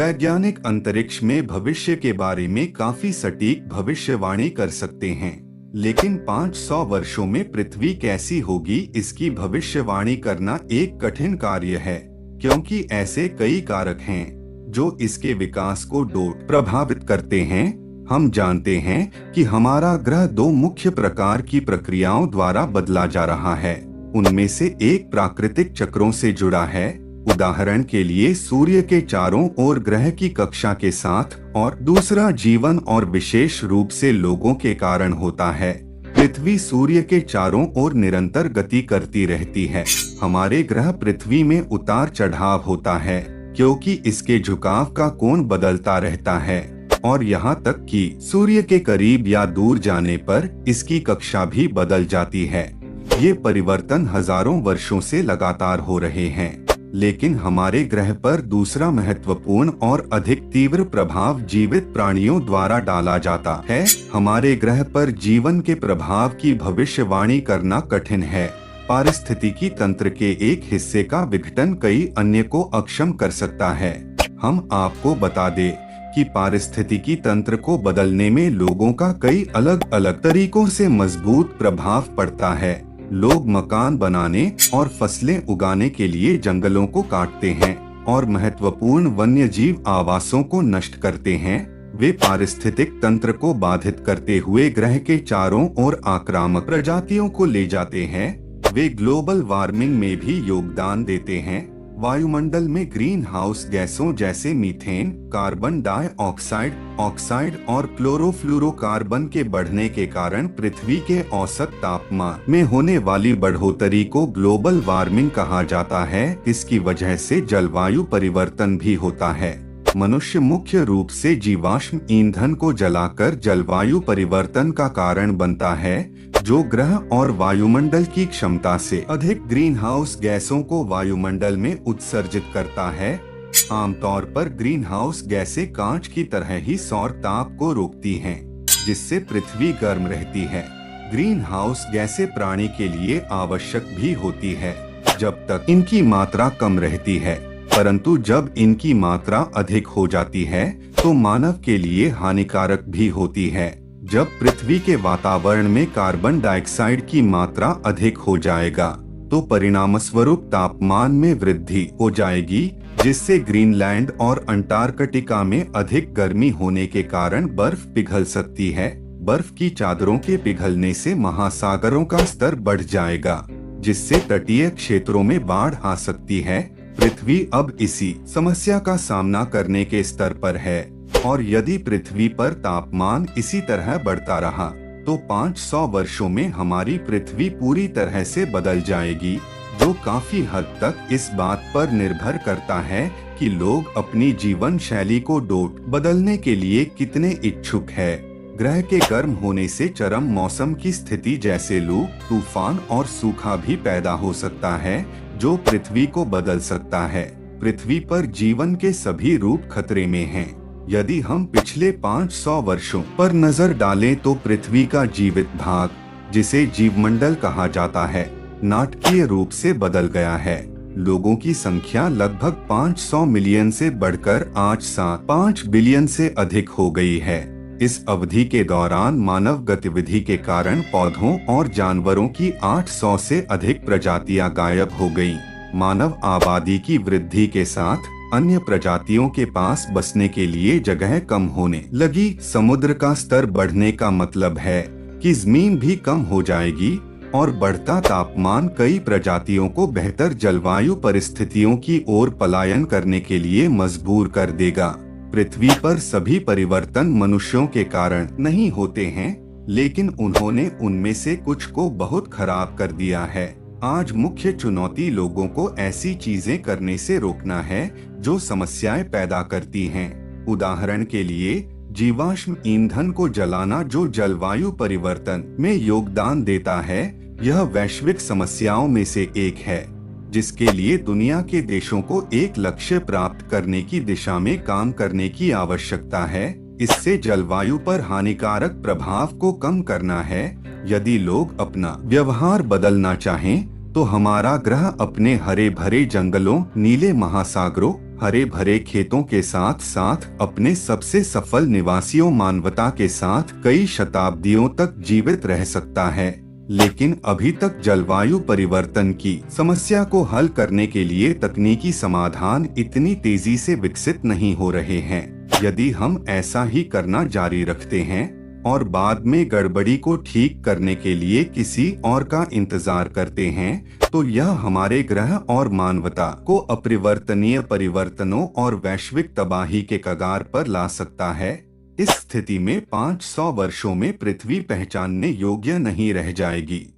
वैज्ञानिक अंतरिक्ष में भविष्य के बारे में काफी सटीक भविष्यवाणी कर सकते हैं, लेकिन 500 वर्षों में पृथ्वी कैसी होगी इसकी भविष्यवाणी करना एक कठिन कार्य है, क्योंकि ऐसे कई कारक हैं जो इसके विकास को प्रभावित करते हैं। हम जानते हैं कि हमारा ग्रह दो मुख्य प्रकार की प्रक्रियाओं द्वारा बदला जा रहा है। उनमें से एक प्राकृतिक चक्रों से जुड़ा है, उदाहरण के लिए सूर्य के चारों ओर ग्रह की कक्षा के साथ, और दूसरा जीवन और विशेष रूप से लोगों के कारण होता है। पृथ्वी सूर्य के चारों ओर निरंतर गति करती रहती है। हमारे ग्रह पृथ्वी में उतार चढ़ाव होता है, क्योंकि इसके झुकाव का कोण बदलता रहता है, और यहाँ तक कि सूर्य के करीब या दूर जाने पर इसकी कक्षा भी बदल जाती है। ये परिवर्तन हजारों वर्षों से लगातार हो रहे हैं। लेकिन हमारे ग्रह पर दूसरा महत्वपूर्ण और अधिक तीव्र प्रभाव जीवित प्राणियों द्वारा डाला जाता है। हमारे ग्रह पर जीवन के प्रभाव की भविष्यवाणी करना कठिन है। पारिस्थितिकी तंत्र के एक हिस्से का विघटन कई अन्य को अक्षम कर सकता है। हम आपको बता दें कि पारिस्थितिकी तंत्र को बदलने में लोगों का कई अलग अलग तरीकों से मजबूत प्रभाव पड़ता है। लोग मकान बनाने और फसलें उगाने के लिए जंगलों को काटते हैं और महत्वपूर्ण वन्यजीव आवासों को नष्ट करते हैं। वे पारिस्थितिक तंत्र को बाधित करते हुए ग्रह के चारों ओर आक्रामक प्रजातियों को ले जाते हैं। वे ग्लोबल वार्मिंग में भी योगदान देते हैं। वायुमंडल में ग्रीन हाउस गैसों जैसे मीथेन, कार्बन डाइऑक्साइड, ऑक्साइड और क्लोरोफ्लोरोकार्बन के बढ़ने के कारण पृथ्वी के औसत तापमान में होने वाली बढ़ोतरी को ग्लोबल वार्मिंग कहा जाता है। इसकी वजह से जलवायु परिवर्तन भी होता है। मनुष्य मुख्य रूप से जीवाश्म ईंधन को जलाकर जलवायु परिवर्तन का कारण बनता है, जो ग्रह और वायुमंडल की क्षमता से अधिक ग्रीन हाउस गैसों को वायुमंडल में उत्सर्जित करता है। आमतौर पर ग्रीन हाउस गैसें कांच की तरह ही सौर ताप को रोकती हैं, जिससे पृथ्वी गर्म रहती है। ग्रीन हाउस गैसें प्राणी के लिए आवश्यक भी होती है जब तक इनकी मात्रा कम रहती है, परंतु जब इनकी मात्रा अधिक हो जाती है तो मानव के लिए हानिकारक भी होती है। जब पृथ्वी के वातावरण में कार्बन डाइऑक्साइड की मात्रा अधिक हो जाएगा तो परिणामस्वरूप तापमान में वृद्धि हो जाएगी, जिससे ग्रीनलैंड और अंटार्कटिका में अधिक गर्मी होने के कारण बर्फ पिघल सकती है। बर्फ की चादरों के पिघलने से महासागरों का स्तर बढ़ जाएगा, जिससे तटीय क्षेत्रों में बाढ़ आ सकती है। पृथ्वी अब इसी समस्या का सामना करने के स्तर पर है, और यदि पृथ्वी पर तापमान इसी तरह बढ़ता रहा तो 500 वर्षों में हमारी पृथ्वी पूरी तरह से बदल जाएगी, जो काफी हद तक इस बात पर निर्भर करता है कि लोग अपनी जीवन शैली को बदलने के लिए कितने इच्छुक है। ग्रह के गर्म होने से चरम मौसम की स्थिति जैसे लू, तूफान और सूखा भी पैदा हो सकता है, जो पृथ्वी को बदल सकता है। पृथ्वी पर जीवन के सभी रूप खतरे में हैं। यदि हम पिछले 500 वर्षों पर नजर डालें तो पृथ्वी का जीवित भाग, जिसे जीवमंडल कहा जाता है, नाटकीय रूप से बदल गया है। लोगों की संख्या लगभग 500 मिलियन से बढ़कर आज 5 बिलियन से अधिक हो गई है। इस अवधि के दौरान मानव गतिविधि के कारण पौधों और जानवरों की 800 से अधिक प्रजातियां गायब हो गईं। मानव आबादी की वृद्धि के साथ अन्य प्रजातियों के पास बसने के लिए जगह कम होने लगी। समुद्र का स्तर बढ़ने का मतलब है कि जमीन भी कम हो जाएगी, और बढ़ता तापमान कई प्रजातियों को बेहतर जलवायु परिस्थितियों की ओर पलायन करने के लिए मजबूर कर देगा। पृथ्वी पर सभी परिवर्तन मनुष्यों के कारण नहीं होते हैं, लेकिन उन्होंने उनमें से कुछ को बहुत खराब कर दिया है। आज मुख्य चुनौती लोगों को ऐसी चीजें करने से रोकना है जो समस्याएं पैदा करती हैं। उदाहरण के लिए जीवाश्म ईंधन को जलाना, जो जलवायु परिवर्तन में योगदान देता है। यह वैश्विक समस्याओं में से एक है, जिसके लिए दुनिया के देशों को एक लक्ष्य प्राप्त करने की दिशा में काम करने की आवश्यकता है। इससे जलवायु पर हानिकारक प्रभाव को कम करना है। यदि लोग अपना व्यवहार बदलना चाहें तो हमारा ग्रह अपने हरे भरे जंगलों, नीले महासागरों, हरे भरे खेतों के साथ साथ अपने सबसे सफल निवासियों मानवता के साथ कई शताब्दियों तक जीवित रह सकता है। लेकिन अभी तक जलवायु परिवर्तन की समस्या को हल करने के लिए तकनीकी समाधान इतनी तेजी से विकसित नहीं हो रहे हैं। यदि हम ऐसा ही करना जारी रखते हैं और बाद में गड़बड़ी को ठीक करने के लिए किसी और का इंतजार करते हैं, तो यह हमारे ग्रह और मानवता को अपरिवर्तनीय परिवर्तनों और वैश्विक तबाही के कगार पर ला सकता है। इस स्थिति में 500 वर्षों में पृथ्वी पहचानने योग्य नहीं रह जाएगी।